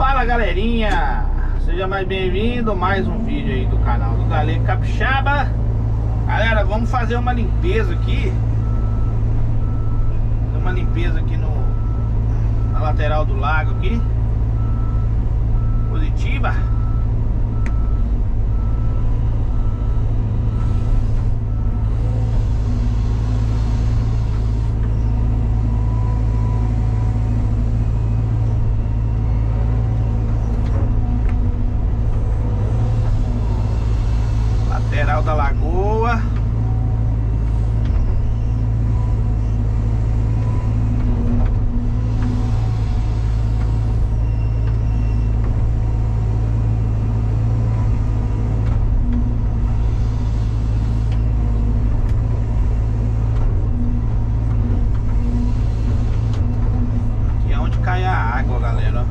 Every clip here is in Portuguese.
Fala galerinha, seja mais bem-vindo a mais um vídeo aí do canal do Galego Capixaba. Galera, vamos fazer uma limpeza aqui. Uma limpeza aqui na lateral do lago aqui, Positiva. Lateral da lagoa. Aqui é onde cai a água, galera.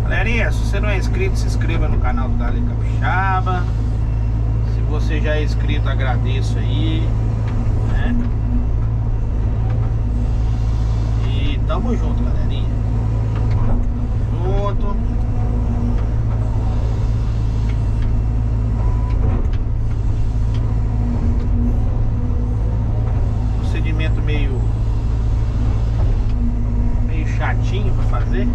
Galerinha, se você não é inscrito, se inscreva no canal do Galego Capixaba. Se você já é inscrito, agradeço aí, né? E tamo junto, galerinha. Tamo junto. Procedimento meio chatinho pra fazer,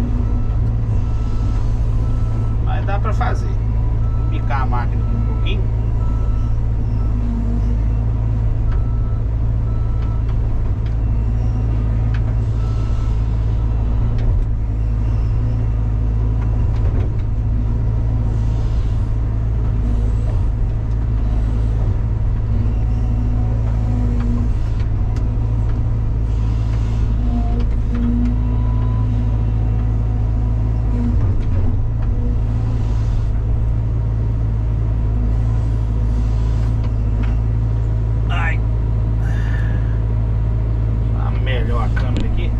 mas dá pra fazer. Vou picar a máquina aqui um pouquinho. A câmera aqui.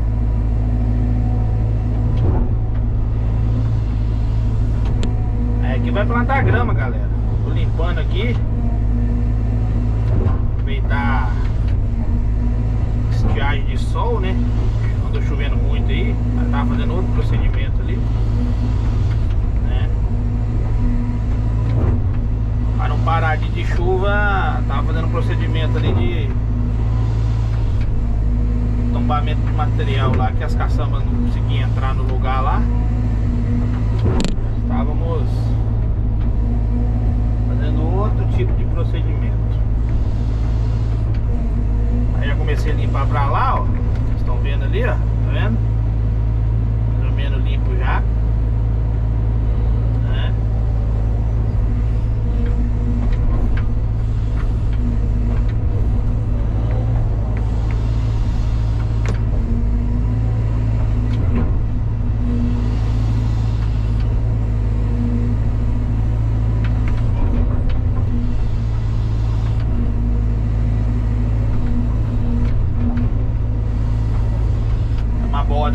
Aqui vai plantar grama, galera. Tô limpando aqui. Aproveitar estiagem de sol, né? Andou chovendo muito aí. Mas tava fazendo outro procedimento ali, né? Para não parar de chuva, tava fazendo um procedimento ali de tombamento de material lá, que as caçambas não conseguiam entrar no lugar lá. Estávamos fazendo outro tipo de procedimento. Aí já comecei a limpar pra lá, ó. Vocês estão vendo ali, ó. Tá vendo? Mais ou menos limpo já, né?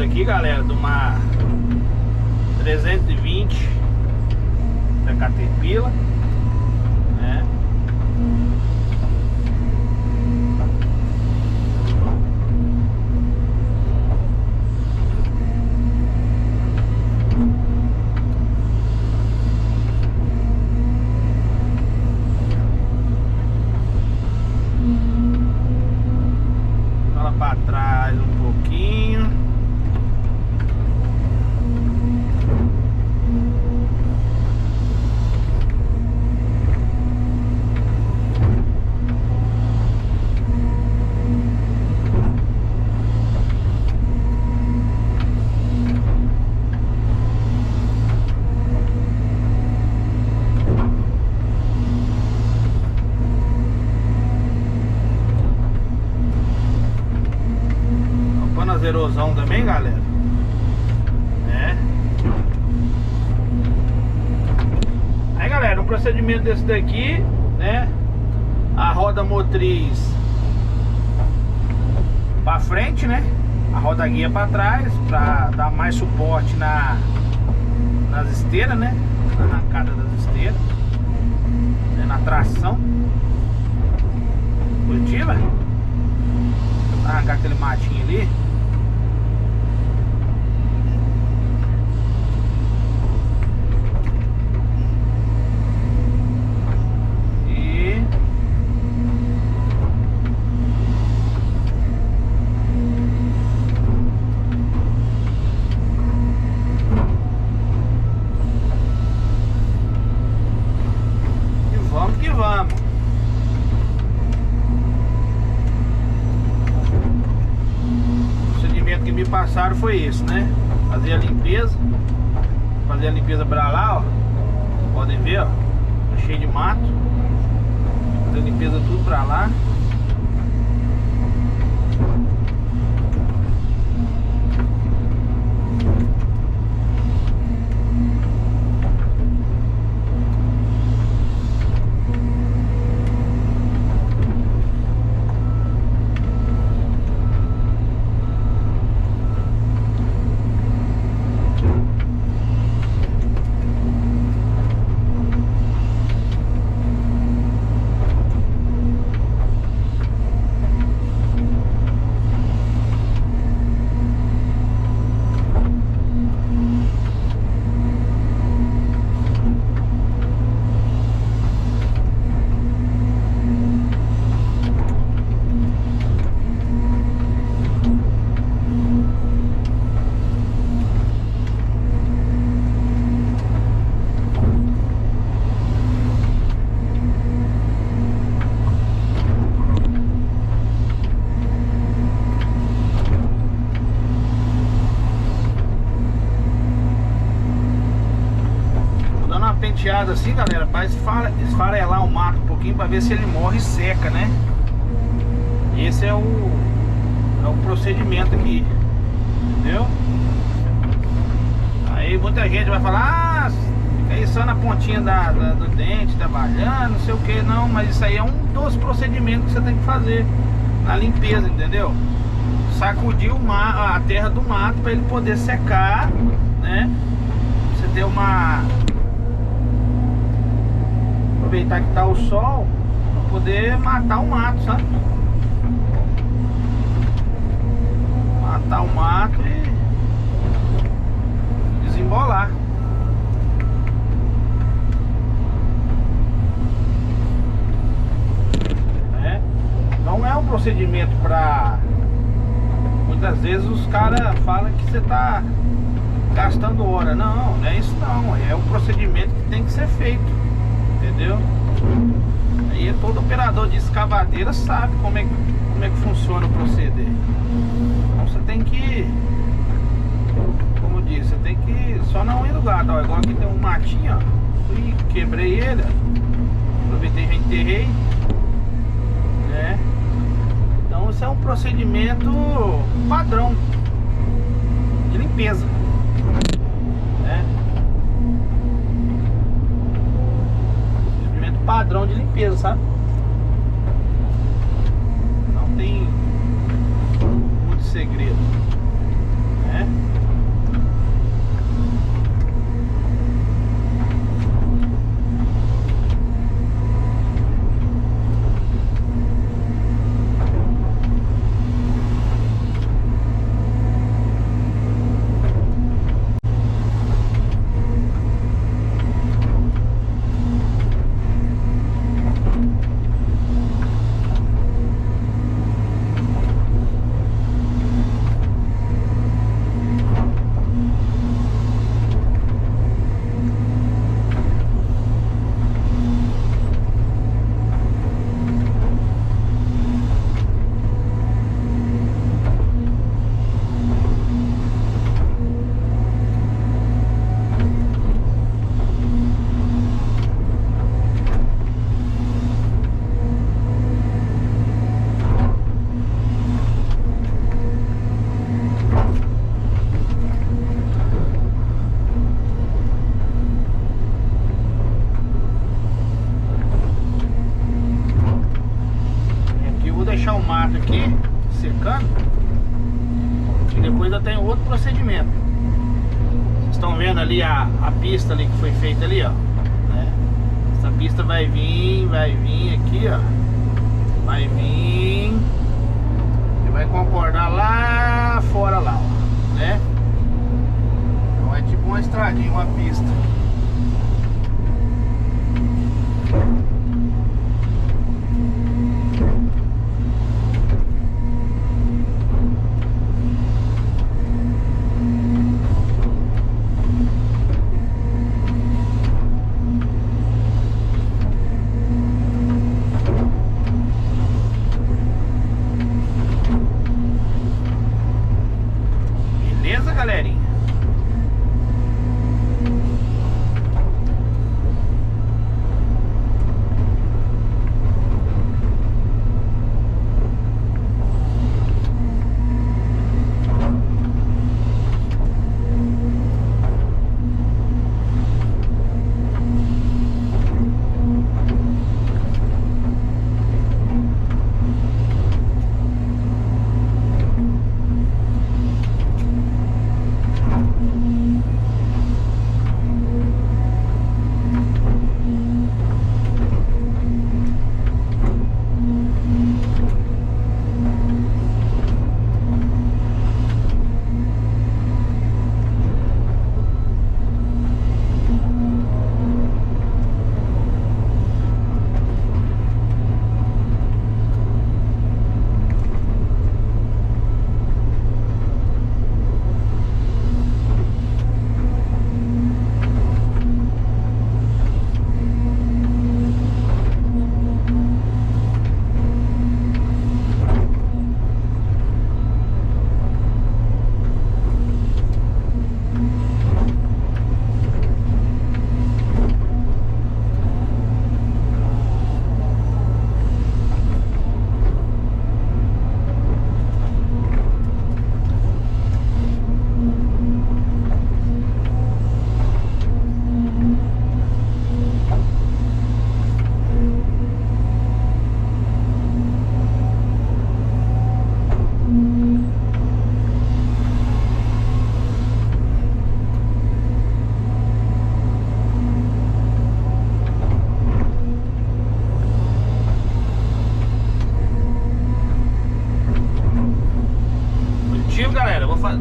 Aqui, galera, de uma 320 da Caterpillar, né? Fala para trás um pouquinho. Erosão também, galera, né? Aí, galera, um procedimento desse daqui, né? A roda motriz pra frente, né? A roda guia pra trás, pra dar mais suporte nas esteiras, né? Na arrancada das esteiras, né? Na tração positiva. passado foi esse, né? Fazer a limpeza. Fazer a limpeza pra lá, ó. Podem ver, ó. Tá cheio de mato. Fazer a limpeza tudo pra lá. Penteado assim, galera, para esfarelar o mato um pouquinho, para ver se ele morre e seca, né? Esse é o procedimento aqui, entendeu? Aí muita gente vai falar, ah, fica aí só na pontinha do dente trabalhando, não sei o que, não, mas isso aí é um dos procedimentos que você tem que fazer na limpeza, entendeu? Sacudir a terra do mato para ele poder secar, né? Você ter uma... aproveitar que tá o sol para poder matar o mato, sabe? Matar o mato e desembolar. Não é um procedimento para... Muitas vezes os caras falam que você tá gastando hora. Não, não é isso não. É um procedimento que tem que ser feito. Entendeu? Aí todo operador de escavadeira sabe como é que funciona o proceder. Então você tem que, como disse, você tem que só não ir no gado, ó. Igual aqui tem um matinho, ó. Fui, quebrei ele, ó. Aproveitei e já enterrei, né? Então isso é um procedimento padrão de limpeza, né? Padrão de limpeza, sabe? Não tem muito segredo, né? Deixar o mato aqui secando e depois eu tenho outro procedimento. Vocês estão vendo ali a pista ali que foi feita ali, ó, né? Essa pista vai vir aqui, ó, vai vir e vai concordar lá fora lá, ó, né? Então é tipo uma estradinha, uma pista.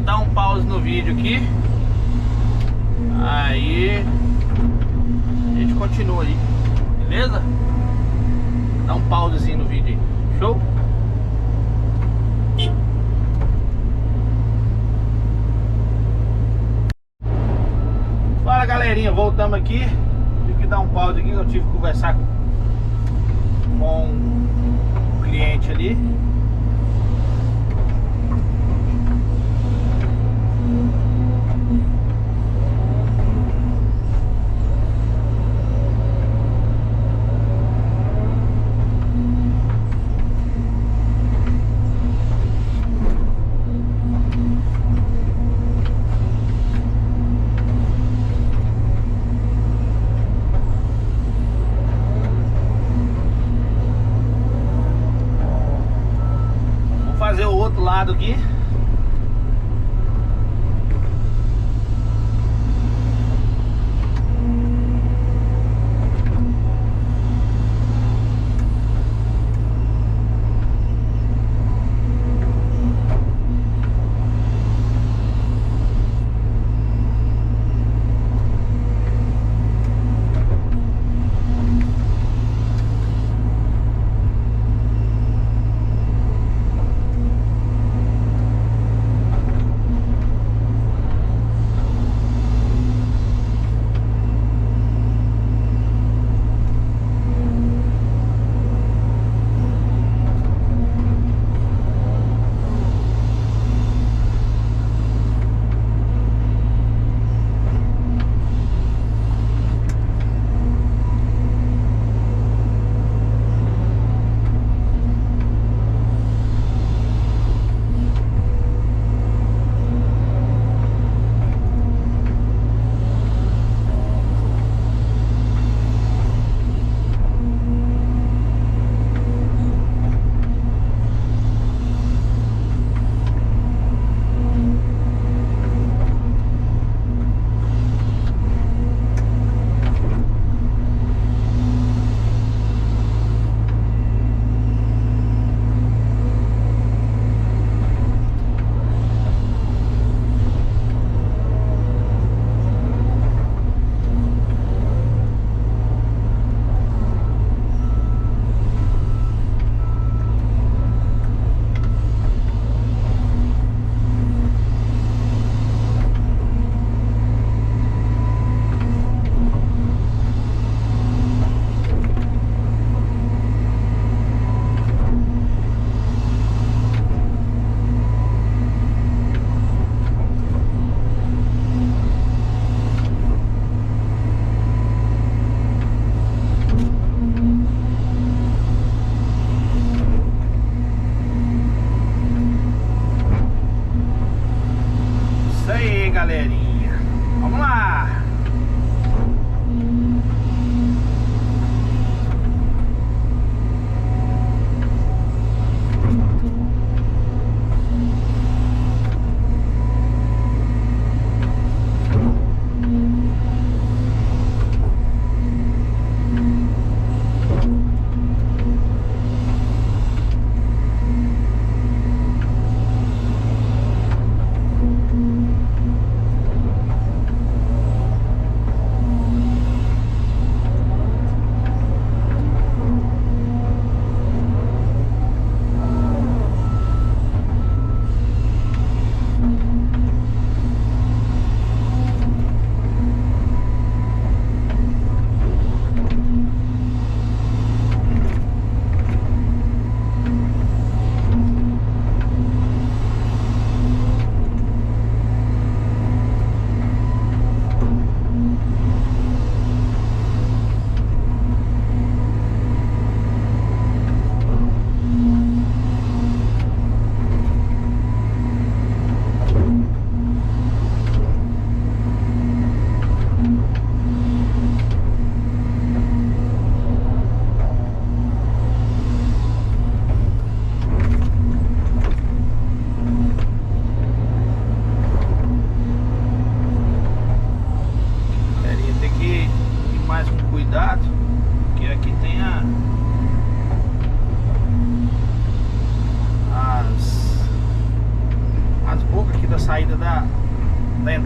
dar um pause no vídeo aqui. Aí a gente continua aí, beleza? Dá um pausezinho no vídeo aí. Show? Fala galerinha, voltamos aqui. Tive que dar um pause aqui, eu tive que conversar com o cliente ali. Fazer o outro lado aqui.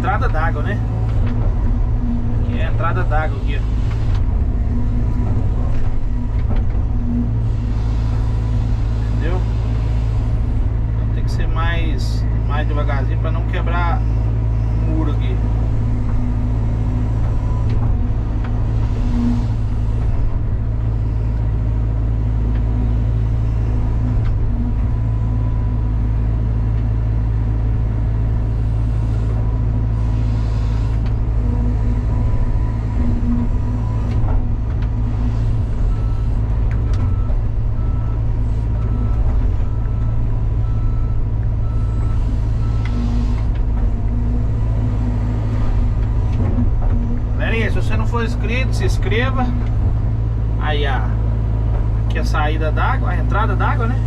entrada d'água, né? Aqui é a entrada d'água aqui, ó. Entendeu? Então tem que ser mais devagarzinho para não quebrar o muro aqui. Se você não for inscrito, se inscreva. Aí aqui a saída d'água, a entrada d'água, né?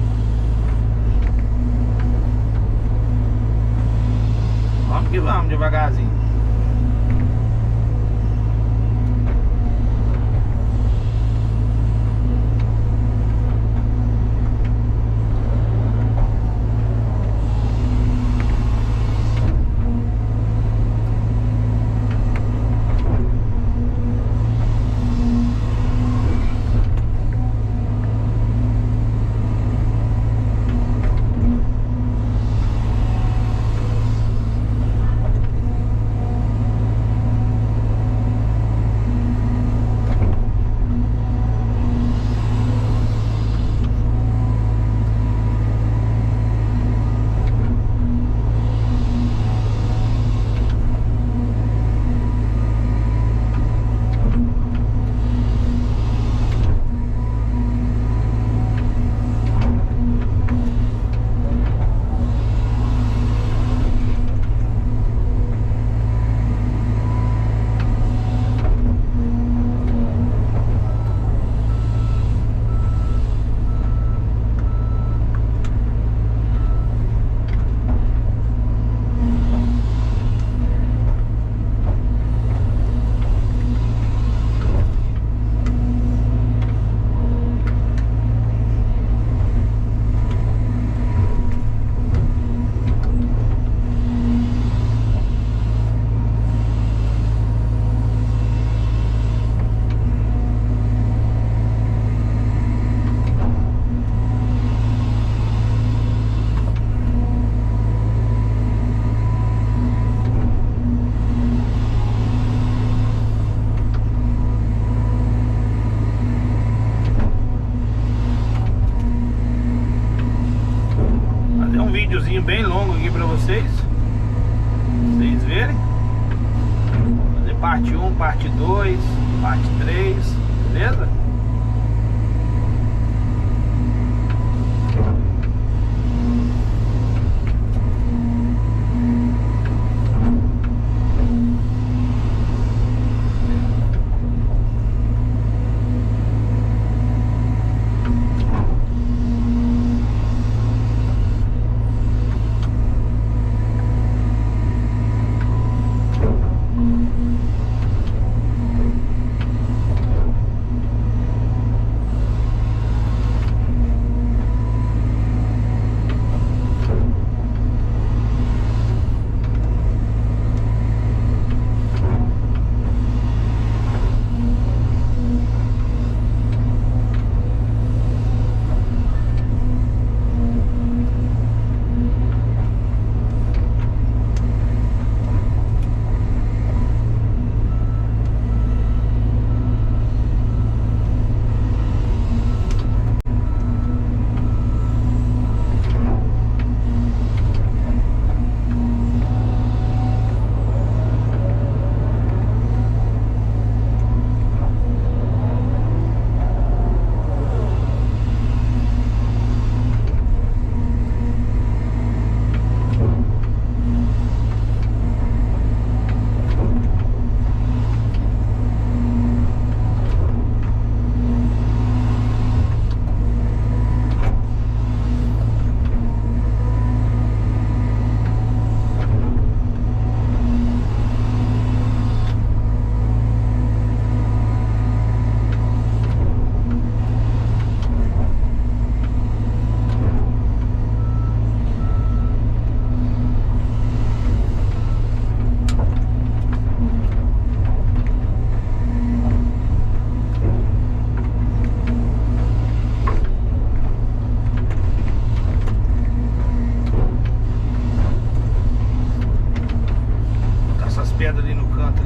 Vamos que vamos, devagarzinho. Videozinho bem longo aqui pra vocês verem. Fazer parte 1, parte 2, parte 3, beleza?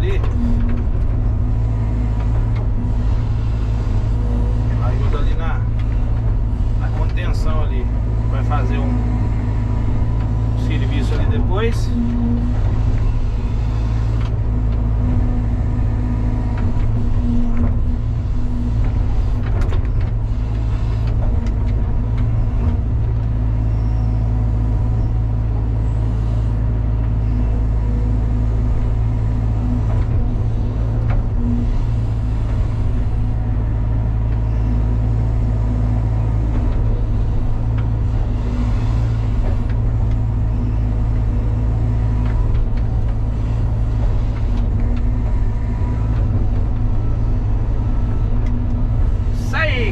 ali. Ela ajuda ali na contenção ali. Vai fazer um serviço ali depois.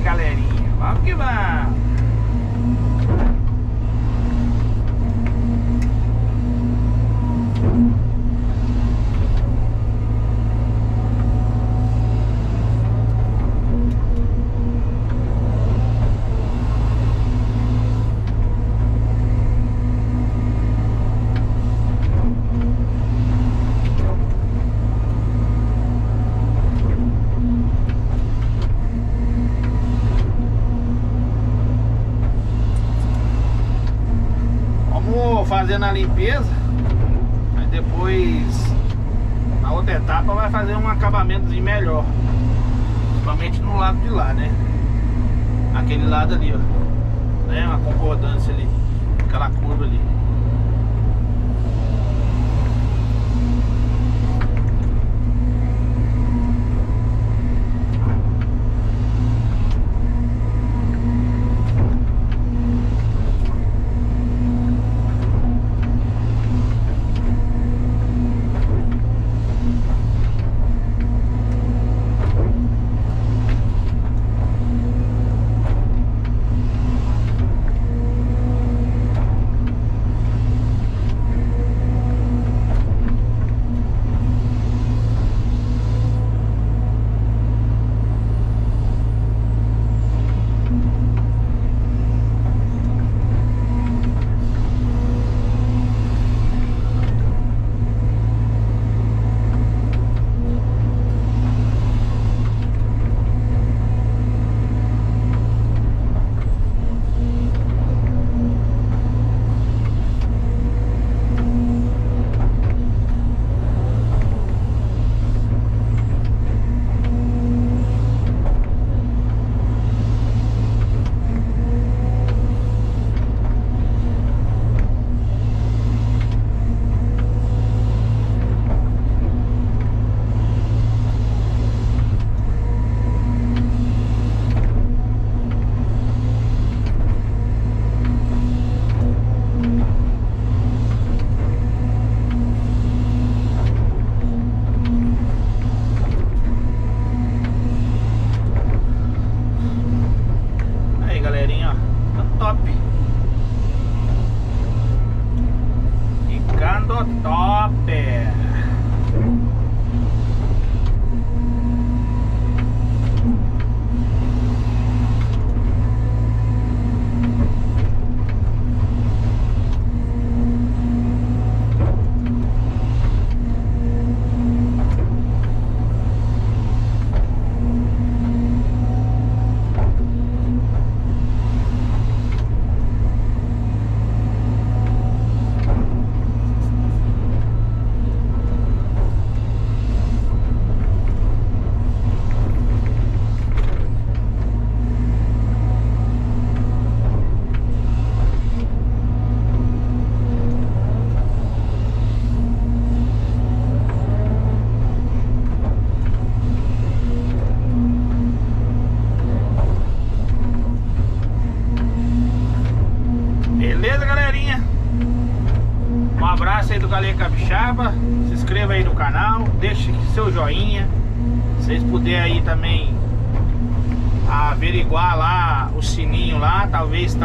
Galerinha, vamos que vamos. Fazendo a limpeza, aí depois na outra etapa vai fazer um acabamentozinho melhor, principalmente no lado de lá, né? Aquele lado ali, ó, né? Uma concordância ali, aquela curva ali. Top! Beleza, galerinha? Um abraço aí do Galeria Capixaba. Se inscreva aí no canal, deixe seu joinha. Se vocês puderem aí também averiguar lá o sininho lá, talvez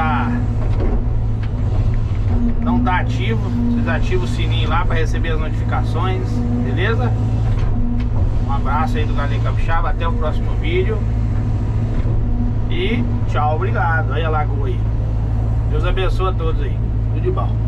não tá ativo. Vocês ativam o sininho lá para receber as notificações, beleza? Um abraço aí do Galeria Capixaba, até o próximo vídeo. E tchau, obrigado. Aí a lagoa aí. Deus abençoe a todos aí. Tudo de bom.